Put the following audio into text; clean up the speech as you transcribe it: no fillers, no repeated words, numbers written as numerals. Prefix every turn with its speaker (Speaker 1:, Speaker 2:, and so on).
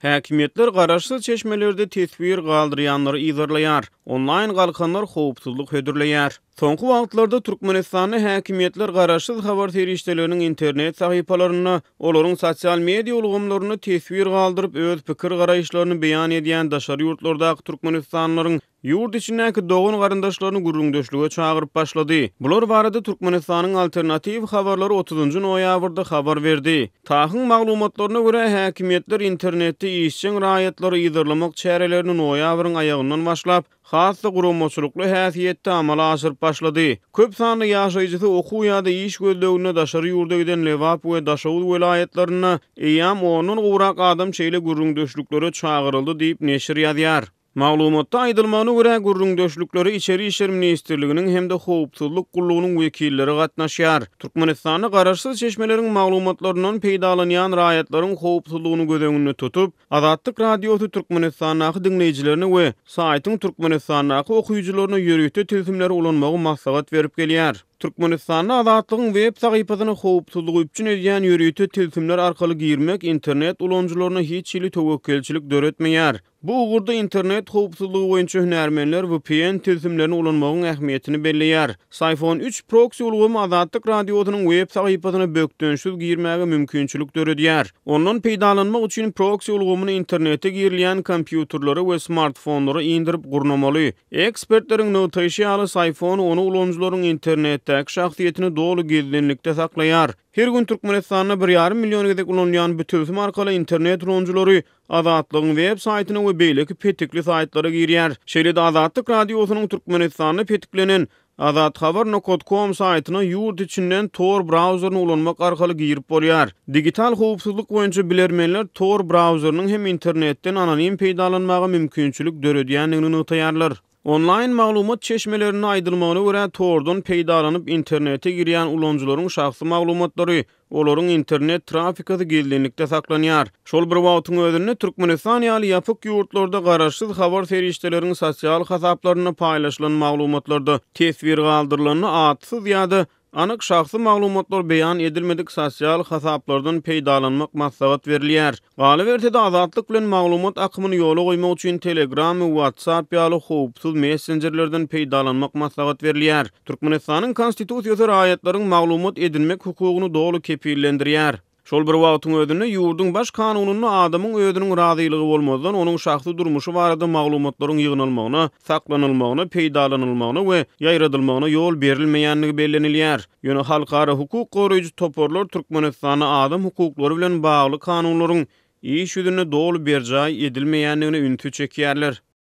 Speaker 1: Häkimetler garaşsyz çeşmelerde tesbir galdyrýanlary izarlaýar. Online galkanlar howpsuzlyk hödürleýär. Soňky wagtlarda Türkmenistanyň häkimetler garaşsyz habar terişdeleriniň internet sahypalaryny, olaryň sosial media ulgamlaryny tesbir galdyryp öz pikir garaýşlaryny beýan edýän daşary ýurtlardaky türkmenistanlylaryň ýurt içindäki dogan garandaşlaryny gurrundaşlyga çagyryp başlady. Bular barada Türkmenistanyň alternativ habarlary 30-njy noýabrda habar berdi. Tahyň maglumatlaryna görä häkimetler internetde işçiň raýatlary ýygyrlamak çärelerini noýabryň aýagyndan başlap hasda gurumoçulukly häsiýetde amala aşyryp başlady. Köp sanly ýaşaýjysy okuw ýa-da iş gözlegine daşary ýurda giden Lewap we Daşawul welaýatlaryna eýam onun gowrak adam şeýle gurrundaşlyklary çagyryldy diýip neşir ýazýar. Maglumatda aýdylmagyna görä gurrundaşlykları içeri işler ministrliginiň hemde howpsuzlyk gullugynyň wekilleri gatnaşýar. Türkmenistanyň garaşsyz çeşmeleriň maglumatlarynyň peýdalanýan raýatlaryň howpsuzlygyny göz tutup, Azatlyk radiosy Türkmenistanyň dinleýijilerini we saýtyň Türkmenistanyň okuyucularyna ýörükde tilsimleri ulanmagy maslahat berip gelýär. Türkmenistanyň Azatlygyň web sahypasyny howpsuzlygy üçin edýän ýörükde tilsimler arkaly girmek internet ulanjylaryna hiç ýyly tewekkelçilik döretmeýär. Bu ugurda internet howpsuzlygy boýunça hünärmenler VPN tilsimlerini ulanmagyň ähmiýetini belleýär. Sayfon 3 proxy ulgamy Azatlyk radiosynyň web sahypasyna bökdönşsiz girmäge mümkinçilik döredýär. Ondan peýdalanmak üçin proxy ulgamyny internete girilýän kompýuterlary we smartfonlary indirip gurnamaly. Ekspertleriň notaýşy sayfon onu ulanjylaryň internetdäki şahsiýetini dolu gizlenlikde saklaýar. Her gün Türkmenistanyň 1,5 milyon gedek ulanýan bu tilsim arkaly internet ulanjylary Azatlygyň web saýtyna we beýleki petikli saýtlara girýär. Şeýle-de Azatlyk radiosynyň Türkmenistanyna petiklenen azathabar.com saýtyna ýurt içinden Tor browseryny ulanmak arkaly girip bolýar. Digital howpsuzlyk boýunça bilermenler Tor browserynyň hem internetden anonim peýdalanmagy mümkinçilik döredýändigini ýaýarlar. Online maglumat çeşmelerini aýdylmagyna görä Tordan peýdalanyp internete girýän ulanjylaryň şahsy maglumatlary olaryň internet trafikady gizlenlikde saklanýar. Şol bir wagtyň özünde Türkmenistan ýaly ýapyk ýurtlarda garaşsyz habar terişdeleriň sosial hasaplaryna paýlaşylan maglumatlarda tesbir galdyrylany atsyz ýa-da anyk şahsy maglumatlar beýan edilmedik sosial hasaplardan peýdalanmak maslahat berilýär. Galyp Azatlyk bilen maglumat akymyny ýola goýmak üçin Telegram we WhatsApp ýaly howpsuz messengerlerden peýdalanmak maslahat berilýär. Türkmenistanyň konstitusiýasy raýatlaryň maglumat edilmek hukugyny dolu kepillendirýär. Şol bir wagtyň özünde ýurdun baş kanunyny adamyň özüniň razylygy bolmadan onuň şahsy durmuşy barada maglumatlaryň ýygnalmagyna, saklanylmagyna, peýdalanylmagyna we ýaýradylmagyna ýol berilmeýänligi bellenilýär. Ýöne halkara hukuk goraýjy toporlar Türkmenistanyň adam hukuklary bilen bagly kanunlaryň iş ýüzüne dolu berjay edilmeýänligine üntü çekýärler.